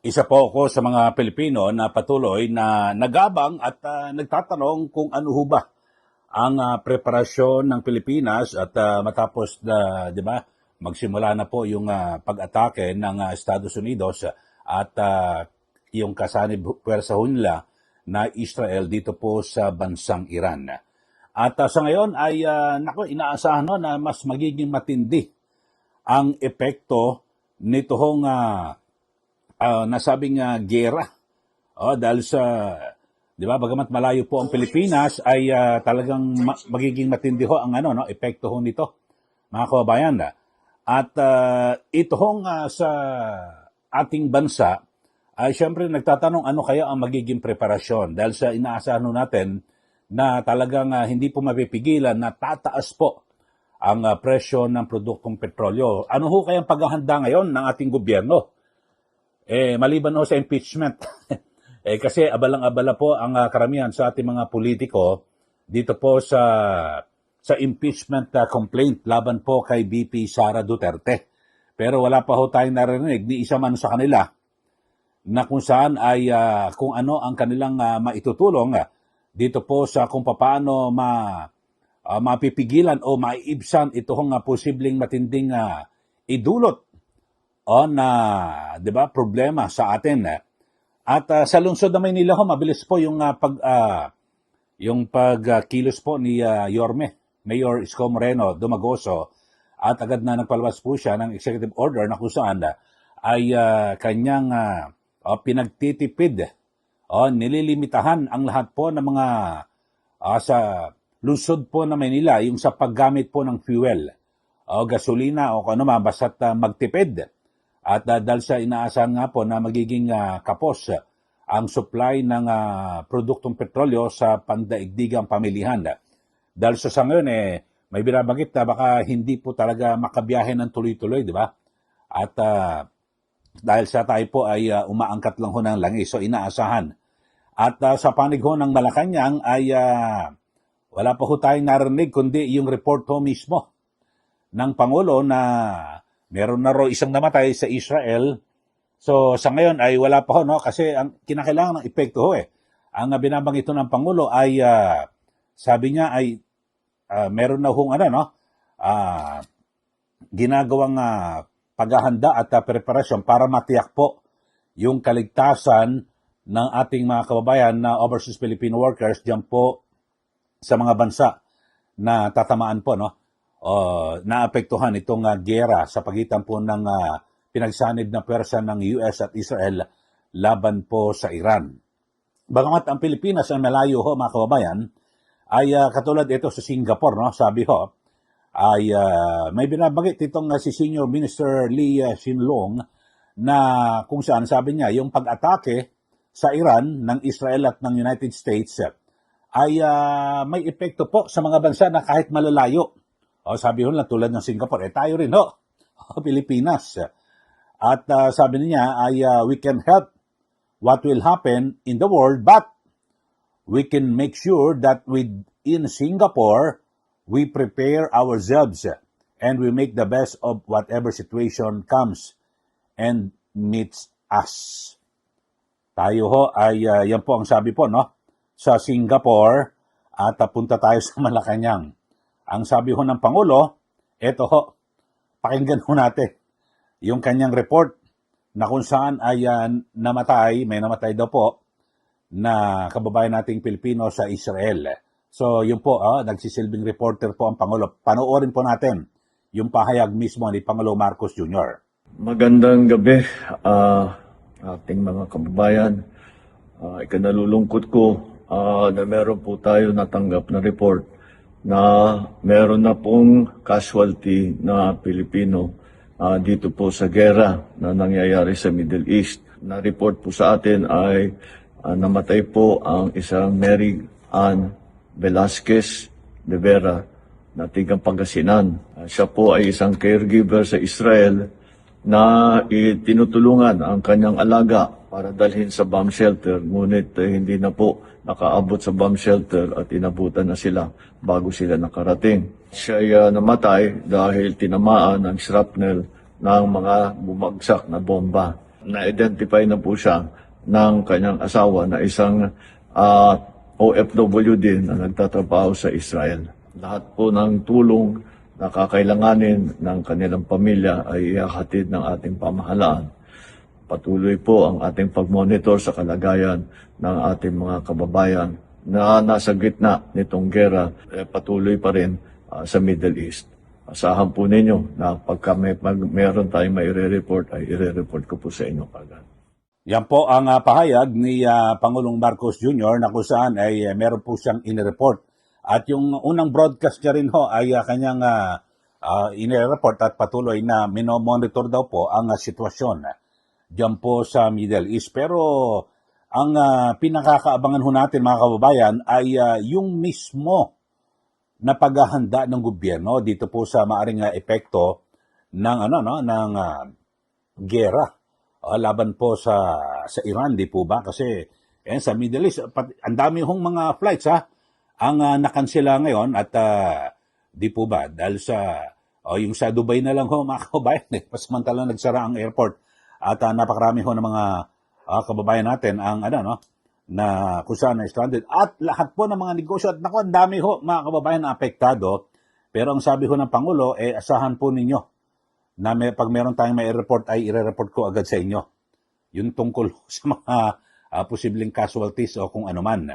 Isa po ako sa mga Pilipino na patuloy na nagabang at nagtatanong kung ano ho ba ang preparasyon ng Pilipinas at matapos na, 'di ba, magsimula na po yung pag-atake ng Estados Unidos at yung kasanib puwersa ho nila na Israel dito po sa bansang Iran. At sa ngayon ay inaasahan no, na mas magiging matindi ang epekto nito hong nasabing giyera. Dahil sa, di ba, bagamat malayo po ang Pilipinas, ay talagang magiging matindi ho ang epekto ho nito, mga kababayan. At ito hong sa ating bansa, ay siyempre nagtatanong ano kaya ang magiging preparasyon. Dahil sa inaasahan natin na talagang hindi po mapipigilan na tataas po ang presyo ng produktong petrolyo. Ano ho kayang paghahanda ngayon ng ating gobyerno? Maliban ho sa impeachment, kasi abalang-abala po ang karamihan sa ating mga politiko dito po sa impeachment complaint laban po kay VP Sara Duterte. Pero wala pa ho tayong narinig ni isa man sa kanila na kung saan ay kung ano ang kanilang maitutulong dito po sa kung paano mapipigilan o maiibsan itong posibleng matinding idulot na, 'di ba, problema sa atin. At sa lungsod ng Maynila ho, mabilis po yung pagkilos po ni Mayor Isko Moreno Dumagoso, at agad na nagpalabas po siya ng executive order na kung saan ay kanyang pinagtitipid, nililimitahan ang lahat po ng mga sa lungsod po ng Maynila yung sa paggamit po ng fuel o gasolina o kung ano man, basta't magtipid. At dahil sa inaasahan nga po na magiging kapos ang supply ng produktong petrolyo sa pandaigdigang pamilihan. Dahil sa ngayon, may binabanggit na baka hindi po talaga makabiyahe ng tuloy-tuloy, di ba? At dahil sa tayo po ay umaangkat lang ho ng langis, so inaasahan. At sa panig ho ng Malacanang ay wala pa ho tayong narinig kundi yung report ho mismo ng Pangulo na meron na raw isang namatay sa Israel. So sa ngayon ay wala pa ho, no? Kasi ang kinakailangan ng epekto ho ang binabanggit ng Pangulo ay sabi niya ay meron na hong ginagawang paghahanda at preparasyon para matiyak po yung kaligtasan ng ating mga kababayan na overseas Filipino workers diyan po sa mga bansa na tatamaan po, no? Naapektuhan itong giyera sa pagitan po ng pinagsanib na pwersa ng US at Israel laban po sa Iran. Bagamat ang Pilipinas ay malayo ho, mga kababayan, ay katulad ito sa Singapore, no? Sabi ho, ay may binabanggit itong si Senior Minister Lee Hsien Loong na kung saan sabi niya yung pag-atake sa Iran ng Israel at ng United States ay may epekto po sa mga bansa na kahit malalayo. Sabi ho lang tulad ng Singapore, tayo rin ho, Pilipinas. At sabi niya ay we can help what will happen in the world, but we can make sure that in Singapore, we prepare ourselves and we make the best of whatever situation comes and meets us. Tayo ho ay yan po ang sabi po, no? Sa Singapore at punta tayo sa Malacanang. Ang sabi ho ng Pangulo, eto ho, pakinggan ho natin yung kanyang report na kung saan ay may namatay daw po na kababayan nating Pilipino sa Israel. So yun po, nagsisilbing reporter po ang Pangulo. Panoorin po natin yung pahayag mismo ni Pangulo Marcos Jr. Magandang gabi, ating mga kababayan. Ikanalulungkot ko na meron po tayo natanggap na report na meron na pong casualty na Pilipino dito po sa gera na nangyayari sa Middle East. Na-report po sa atin ay namatay po ang isang Mary Ann Velasquez de Vera na tigang Pangasinan. Siya po ay isang caregiver sa Israel na tinutulungan ang kanyang alaga para dalhin sa bomb shelter, ngunit hindi na po nakaabot sa bomb shelter at inabutan na sila bago sila nakarating. Siya ay namatay dahil tinamaan ng shrapnel ng mga bumagsak na bomba. na-identify na po siya ng kanyang asawa na isang OFW din na nagtatrabaho sa Israel. Lahat po ng tulong na kakailanganin ng kanilang pamilya ay ihahatid ng ating pamahalaan. Patuloy po ang ating pag-monitor sa kalagayan ng ating mga kababayan na nasa gitna nitong gera, patuloy pa rin sa Middle East. Asahan po ninyo na pagka meron tayong may i-report, ay i-report ko po sa inyo kagad. Yan po ang pahayag ni Pangulong Marcos Jr. na kung saan ay meron po siyang inireport. At yung unang broadcast niya rin ho ay kanyang inireport at patuloy na minomonitor daw po ang sitwasyon diyan po sa Middle East. Pero ang pinakakaabangan ho natin mga kababayan ay yung mismo na paghahanda ng gobyerno dito po sa maaring epekto ng gera laban po sa Iran, di po ba? Kasi sa Middle East, ang dami hong mga flights ang nakansela ngayon at di po ba? Dahil sa yung sa Dubai na lang ho mga kababayan, pasamantalang nagsara ang airport at napakarami ho ng mga kababayan natin ang na kung saan na stranded at lahat po ng mga negosyo at naku, ang dami ho mga kababayan na apektado. Pero ang sabi ho ng Pangulo, asahan po ninyo na pag meron tayong may report ay i-report ko agad sa inyo. Yung tungkol sa mga posibleng casualties o kung ano man.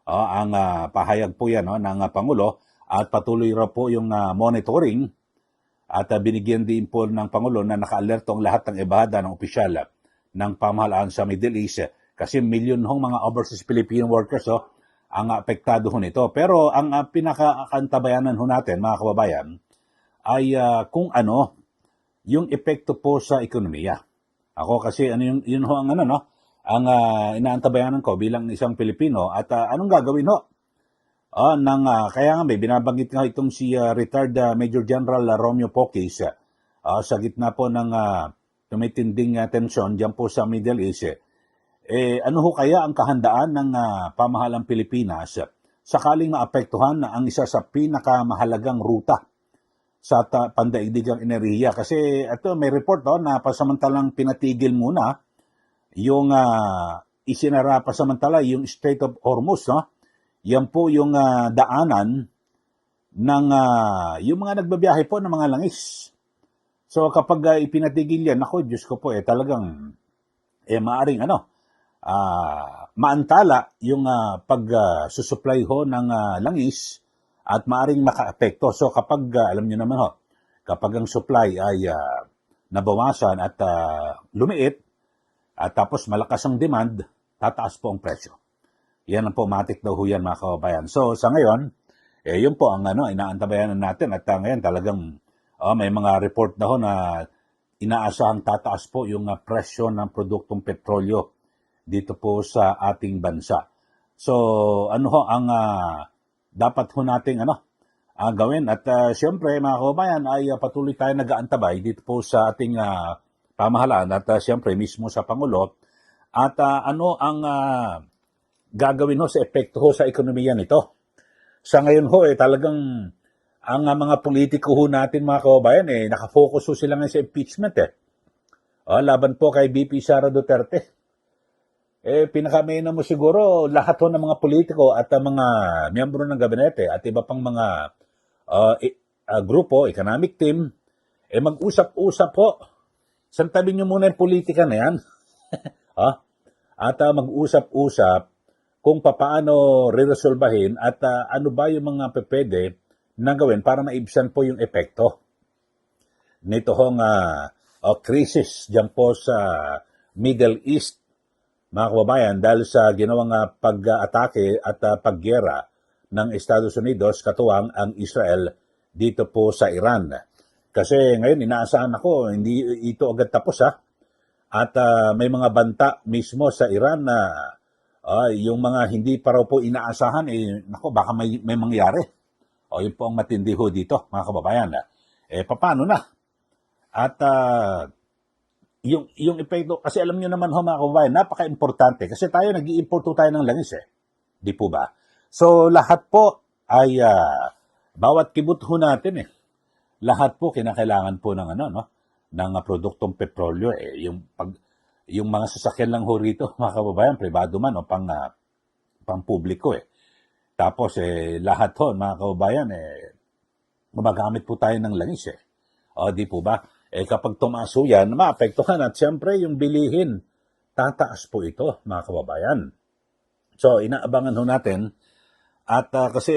Ang pahayag po yan ng Pangulo at patuloy raw po yung monitoring at binigyan din po ng Pangulo na naka-alerto ang lahat ng ebahada ng opisyal ng pamahalaan sa Middle East kasi milyon hong mga overseas Filipino workers ang apektado ho nito. Pero ang pinakakantabayanan ho natin mga kababayan ay kung ano yung epekto po sa ekonomiya. Ako kasi yun ho ang ang inaantabayanan ko bilang isang Pilipino at anong gagawin ho? Kaya nga may binabanggit nga itong si retired Major General Romeo Pocis sa gitna po ng tumitinding tensyon diyan po sa Middle East. Ano ho kaya ang kahandaan ng pamahalang Pilipinas sakaling maapektuhan na ang isa sa pinakamahalagang ruta sa pandaigdigang enerhiya? Kasi ito may report na pasamantalang pinatigil muna yung isinara pasamantala yung Strait of Hormuz. Yan po yung daanan ng yung mga nagbabiyahe po ng mga langis. So kapag ipinatigil yan, ako Diyos ko po talagang maaring maantala yung pag-susupply ho ng langis at maaring makaapekto. So kapag, alam nyo naman kapag ang supply ay nabawasan at lumiit, at tapos malakas ang demand, tataas po ang presyo. Yan ang po, matik daw ho yan mga kababayan. So sa ngayon, yun po ang inaantabayanan natin at ngayon talagang may mga report na ho na inaasahang tataas po yung presyo ng produktong petrolyo dito po sa ating bansa. So ano ho ang dapat ho nating gawin. At siyempre mga kababayan ay patuloy tayo nag-aantabay dito po sa ating pamahalaan at siyempre mismo sa Pangulo. At ano ang gagawin ho sa epekto ho sa ekonomiya nito. Sa ngayon ho talagang ang mga politiko ho natin mga kababayan nakafocus ho sila ngayon sa impeachment laban po kay VP Sara Duterte. Pinakamena mo siguro lahat ho ng mga politiko at mga miyembro ng gabinete at iba pang mga grupo, economic team, mag-usap-usap ho. Santabi nyo muna yung politika na yan. At mag-usap-usap kung paano re-resolbahin at ano ba yung mga pwede na gawin para maibsan po yung epekto nito hong crisis dyan po sa Middle East, mga kababayan, dahil sa ginawang pag-atake at paggera ng Estados Unidos katuwang ang Israel dito po sa Iran. Kasi ngayon inaasahan ako, hindi ito agad tapos at may mga banta mismo sa Iran na yung mga hindi pa raw po inaasahan, baka may mangyari. Yun po ang matindi ho dito, mga kababayan. Paano na? At yung epekto, kasi alam nyo naman ho mga kababayan, napaka-importante. Kasi tayo nag-i-import tayo ng langis Di po ba? So lahat po ay, bawat kibot ho natin lahat po kinakailangan po ng ng produktong petrolyo yung mga sasakyan lang ho rito, mga kababayan, privado man o pang publiko eh. Tapos lahat ho, mga kababayan, gumagamit po tayo ng langis eh. O, di po ba? Kapag tumaas ho yan, maapektuhan at siyempre yung bilihin, tataas po ito, mga kababayan. So, inaabangan ho natin at kasi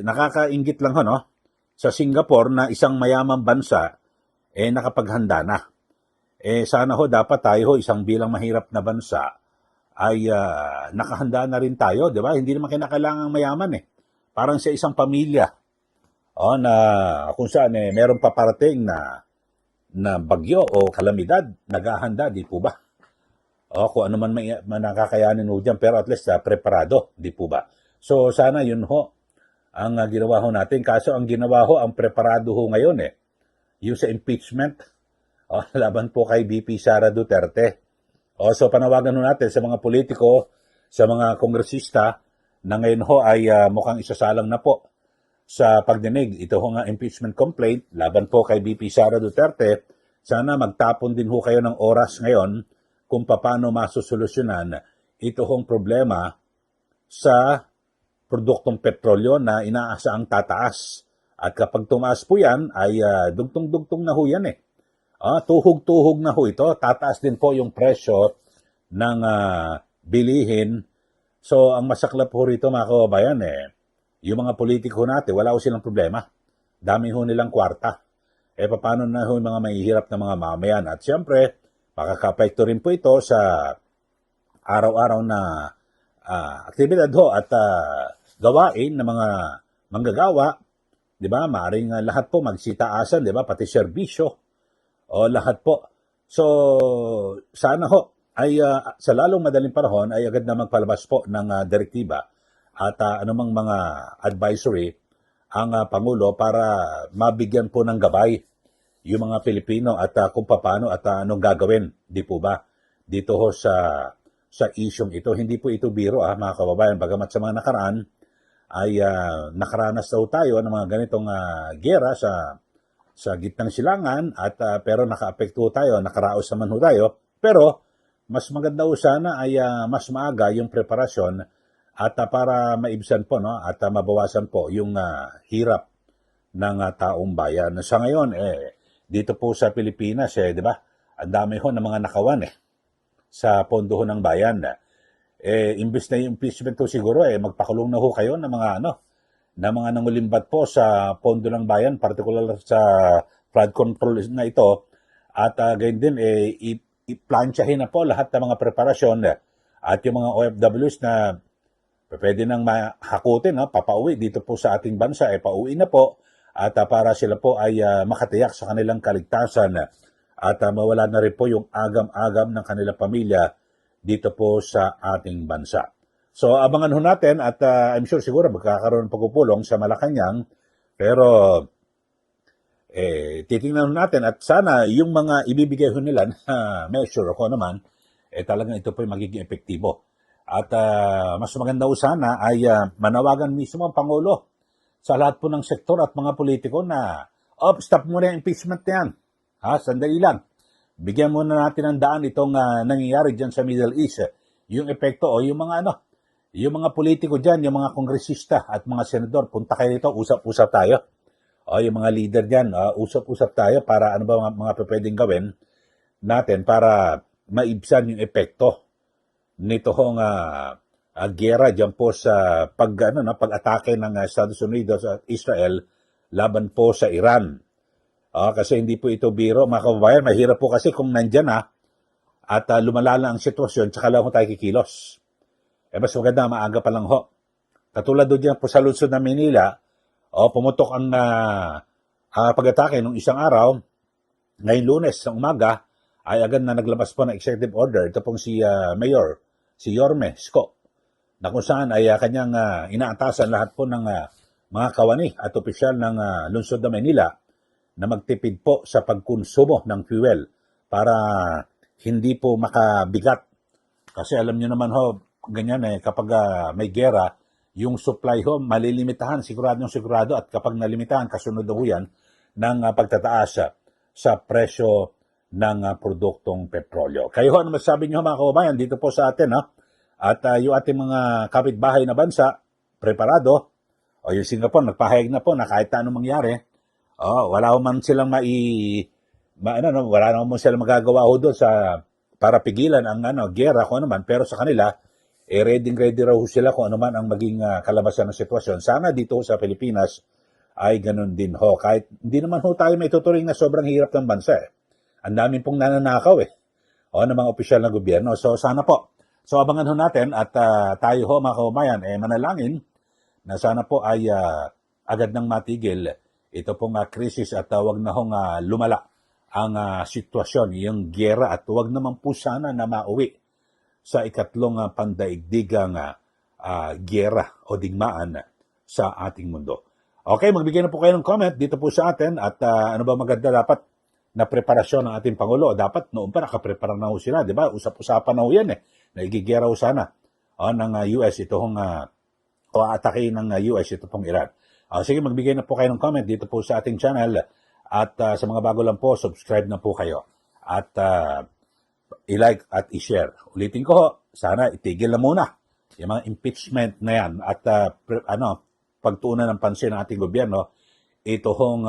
nakakaingit lang ho, no? Sa Singapore na isang mayamang bansa, nakapaghanda na. Sana ho dapat tayo ho, isang bilang mahirap na bansa, ay nakahanda na rin tayo, di ba? Hindi naman kinakailangang mayaman eh. Parang sa isang pamilya, na kung saan meron paparating na bagyo o kalamidad, naghahanda, di po ba? Kung ano man nakakayanin ho dyan, pero at least preparado, di po ba? So sana yun ho ang ginawa ho natin. Kaso ang ginawa ho, ang preparado ho ngayon yung sa impeachment, laban po kay VP Sara Duterte. So panawagan ho natin sa mga politiko, sa mga kongresista na ngayon ho ay mukhang isasalang na po sa pagdinig. Ito ho nga impeachment complaint laban po kay VP Sara Duterte. Sana magtapon din ho kayo ng oras ngayon kung paano masusolusyonan ito hong problema sa produktong petrolyo na inaasaang tataas. At kapag tumaas po yan, ay dugtong-dugtong na ho yan eh. Tuhog-tuhog na ho ito. Tataas din po yung presyo ng bilihin. So, ang masaklap po rito mga kababayan yung mga politiko natin, wala ho silang problema. Dami ho nilang kwarta. Paano na ho yung mga mahihirap na mga mamayan? At siyempre, makaka-apekto rin po ito sa araw-araw na aktibidad ho at gawain ng mga manggagawa. Di ba? Maaring lahat po magsitaasan, di ba? Pati serbisyo. Lahat po. So, sana ho ay sa lalong madaling panahon ay agad na magpalabas po ng direktiba at anumang mga advisory ang Pangulo para mabigyan po ng gabay yung mga Pilipino at kung paano at anong gagawin, di po ba? Dito ho sa isyong ito. Hindi po ito biro mga kababayan. Bagamat sa mga nakaraan ay nakaranas daw tayo ng mga ganitong gera sa gitnang silangan at pero nakaapekto tayo, nakaraos naman ho tayo. Pero mas maganda ho sana ay mas maaga yung preparasyon at para maibsan po no at mabawasan po yung hirap ng taong bayan. Sa ngayon dito po sa Pilipinas di ba? Ang dami ho ng mga nakawan sa pondo ho ng bayan. Imbes na yung impeachment ho siguro magpakulong na ho kayo ng mga na mga nangulimbat po sa pondo ng bayan, particular sa flood control na ito, at gayon din, i-plansyahin na po lahat ng mga preparasyon at yung mga OFWs na pwede nang mahakutin, papauwi dito po sa ating bansa, pauwi na po, at para sila po ay makatiyak sa kanilang kaligtasan at mawala na rin po yung agam-agam ng kanilang pamilya dito po sa ating bansa. So, abangan ho natin at I'm sure siguro magkakaroon ng pagpupulong sa Malacanang. Pero, titingnan ho natin at sana yung mga ibibigay ho nila na measure ko naman, talagang ito po yung magiging epektibo. At mas maganda ho sana ay manawagan mismo ang Pangulo sa lahat po ng sektor at mga politiko na, stop muna yung impeachment na yan. Sandali lang. Bigyan muna natin ng daan itong nangyayari dyan sa Middle East. Yung epekto o yung mga yung mga politiko dyan, yung mga kongresista at mga senador, punta kayo dito, usap-usap tayo. Yung mga leader dyan, usap-usap tayo para ano ba mga pwedeng gawin natin para maibsan yung epekto nito hong gera dyan po sa pag-atake ng Estados Unidos at Israel laban po sa Iran. Kasi hindi po ito biro, mga kababayan, mahirap po kasi kung nandyan at lumalala ang sitwasyon, tsaka lang tayo kikilos. Mas maganda, maaga pa lang ho. Katulad doon dyan po sa lungsod ng Manila, pumutok ang pag-atake nung isang araw, ngayong Lunes ng umaga, ay agad na naglabas po ng executive order. Ito pong si Mayor, si Yorme Sco, na kung saan ay kanyang inaatasan lahat po ng mga kawani at opisyal ng lungsod ng Manila na magtipid po sa pagkonsumo ng fuel para hindi po makabigat. Kasi alam nyo naman ho, ganyan kapag may gera, yung supply ho, malilimitahan, sigurado, at kapag nalimitahan, kasunod ho yan ng pagtataas sa presyo ng produktong petrolyo. Kayo ho, ano masasabi nyo mga kababayan dito po sa atin, ha? At yung ating mga kapitbahay na bansa, preparado, o yung Singapore, nagpahayag na po na kahit anong mangyari, wala man silang wala naman silang magagawa ho doon para pigilan ang gera kung ano man, pero sa kanila, ready raw ho sila kung ano man ang maging kalabasan ng sitwasyon. Sana dito sa Pilipinas ay ganun din ho. Kahit hindi naman ho tayo may tuturing na sobrang hirap ng bansa eh. Ang daming pong nananakaw eh. Ng mga opisyal ng gobyerno. So sana po. So abangan ho natin at tayo ho mga kababayan manalangin na sana po ay agad nang matigil ito pong krisis at wag na hong lumala ang sitwasyon, yung giyera at wag naman po sana na mauwi sa ikatlong pandaigdigang giyera o digmaan sa ating mundo. Okay, magbigay na po kayo ng comment dito po sa atin at ano ba maganda dapat na preparasyon ng ating Pangulo. Dapat noon pa nakaprepara na ho sila, di ba? Usap-usapan na ho yan eh. Naigigera ho sana ng US ito hong o atake ng US ito pong Iran. Sige, magbigay na po kayo ng comment dito po sa ating channel at sa mga bago lang po, subscribe na po kayo at i-like at i-share. Ulitin ko ho, sana itigil na muna yung mga impeachment na yan at pagtuunan ng pansin ng ating gobyerno ito hong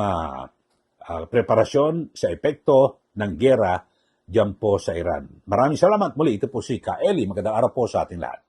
preparasyon sa epekto ng gera dyan po sa Iran. Maraming salamat muli. Ito po si Ka Eli. Magandang araw po sa ating lahat.